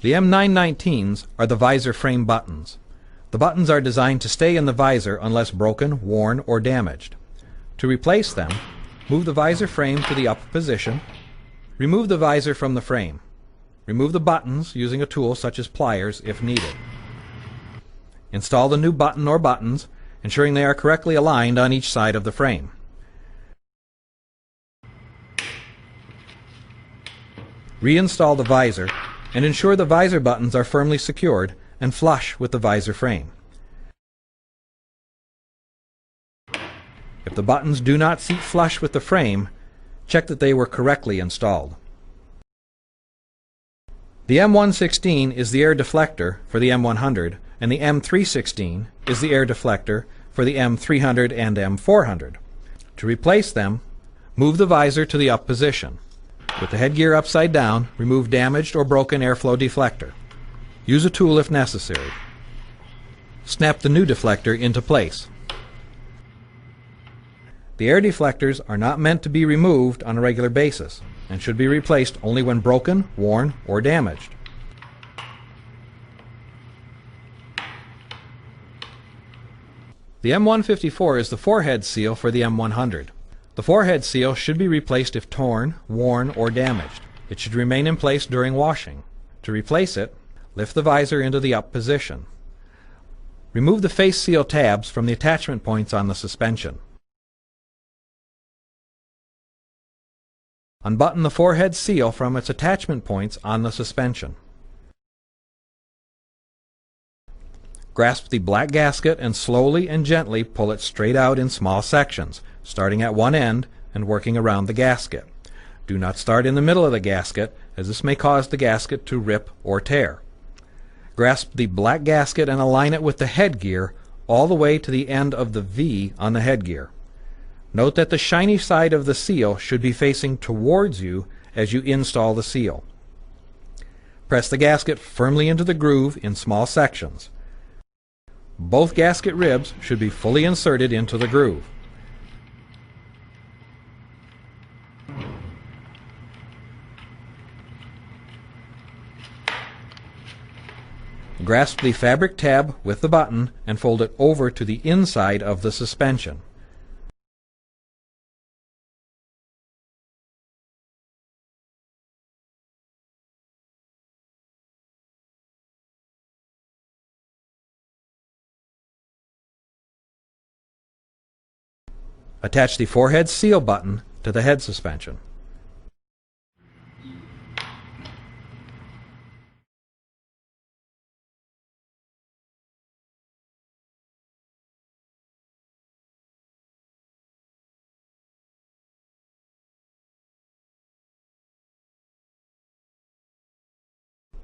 The M919s are the visor frame buttons. The buttons are designed to stay in the visor unless broken, worn, or damaged. To replace them, move the visor frame to the up position. Remove the visor from the frame. Remove the buttons using a tool such as pliers if needed. Install the new button or buttons, ensuring they are correctly aligned on each side of the frame. Reinstall the visor and ensure the visor buttons are firmly secured and flush with the visor frame. If the buttons do not seat flush with the frame, check that they were correctly installed. The M116 is the air deflector for the M100, and the M316 is the air deflector for the M300 and M400. To replace them, move the visor to the up position. With the headgear upside down, remove damaged or broken airflow deflector. Use a tool if necessary. Snap the new deflector into place. The air deflectors are not meant to be removed on a regular basis and should be replaced only when broken, worn, or damaged. The M154 is the forehead seal for the M100. The forehead seal should be replaced if torn, worn, or damaged. It should remain in place during washing. To replace it, lift the visor into the up position. Remove the face seal tabs from the attachment points on the suspension. Unbutton the forehead seal from its attachment points on the suspension. Grasp the black gasket and slowly and gently pull it straight out in small sections, starting at one end and working around the gasket. Do not start in the middle of the gasket, as this may cause the gasket to rip or tear. Grasp the black gasket and align it with the headgear all the way to the end of the V on the headgear. Note that the shiny side of the seal should be facing towards you as you install the seal. Press the gasket firmly into the groove in small sections. Both gasket ribs should be fully inserted into the groove. Grasp the fabric tab with the button and fold it over to the inside of the suspension. Attach the forehead seal button to the head suspension.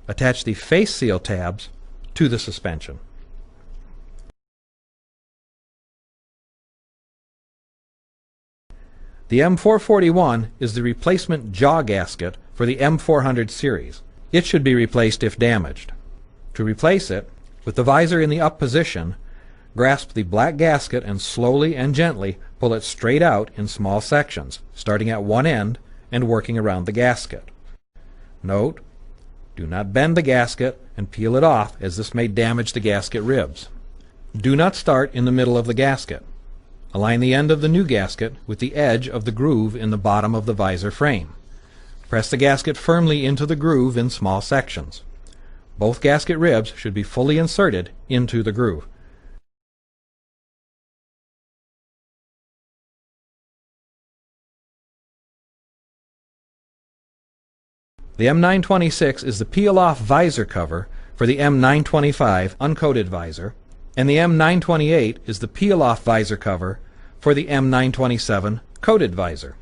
Attach the face seal tabs to the suspension. The M441 is the replacement jaw gasket for the M400 series. It should be replaced if damaged. To replace it, with the visor in the up position, grasp the black gasket and slowly and gently pull it straight out in small sections, starting at one end and working around the gasket. Note, do not bend the gasket and peel it off, as this may damage the gasket ribs. Do not start in the middle of the gasket. Align the end of the new gasket with the edge of the groove in the bottom of the visor frame. Press the gasket firmly into the groove in small sections. Both gasket ribs should be fully inserted into the groove. The M926 is the peel-off visor cover for the M925 uncoated visor, and the M928 is the peel-off visor cover for the M927 coated visor.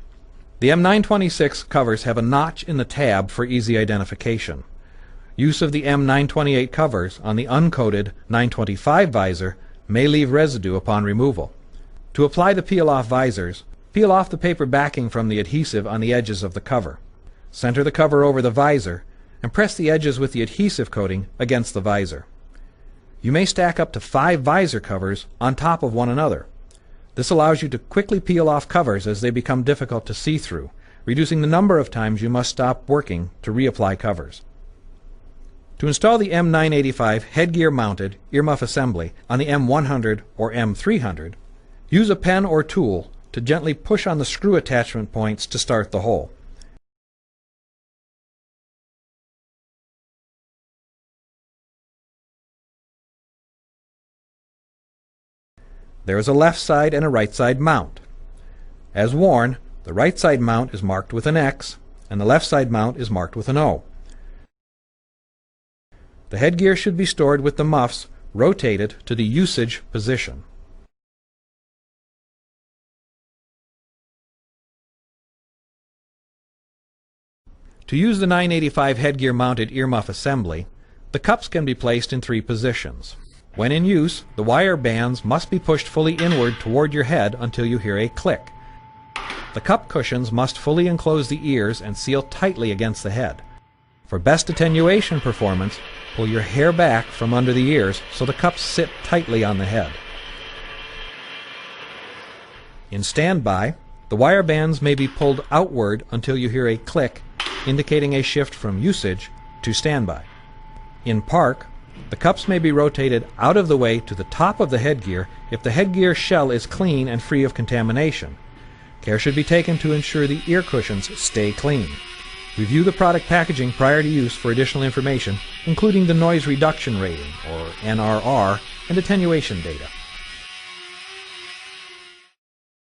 The M926 covers have a notch in the tab for easy identification. Use of the M928 covers on the uncoated 925 visor may leave residue upon removal. To apply the peel-off visors, peel off the paper backing from the adhesive on the edges of the cover. Center the cover over the visor and press the edges with the adhesive coating against the visor. You may stack up to 5 visor covers on top of one another. This allows you to quickly peel off covers as they become difficult to see through, reducing the number of times you must stop working to reapply covers. To install the M985 headgear mounted earmuff assembly on the M100 or M300, use a pen or tool to gently push on the screw attachment points to start the hole. There is a left side and a right side mount. As worn, the right side mount is marked with an X and the left side mount is marked with an O. The headgear should be stored with the muffs rotated to the usage position. To use the 985 headgear mounted earmuff assembly, the cups can be placed in 3 positions. When in use, the wire bands must be pushed fully inward toward your head until you hear a click. The cup cushions must fully enclose the ears and seal tightly against the head. For best attenuation performance, pull your hair back from under the ears so the cups sit tightly on the head. In standby, the wire bands may be pulled outward until you hear a click, indicating a shift from usage to standby. In park, the cups may be rotated out of the way to the top of the headgear if the headgear shell is clean and free of contamination. Care should be taken to ensure the ear cushions stay clean. Review the product packaging prior to use for additional information, including the noise reduction rating, or NRR, and attenuation data.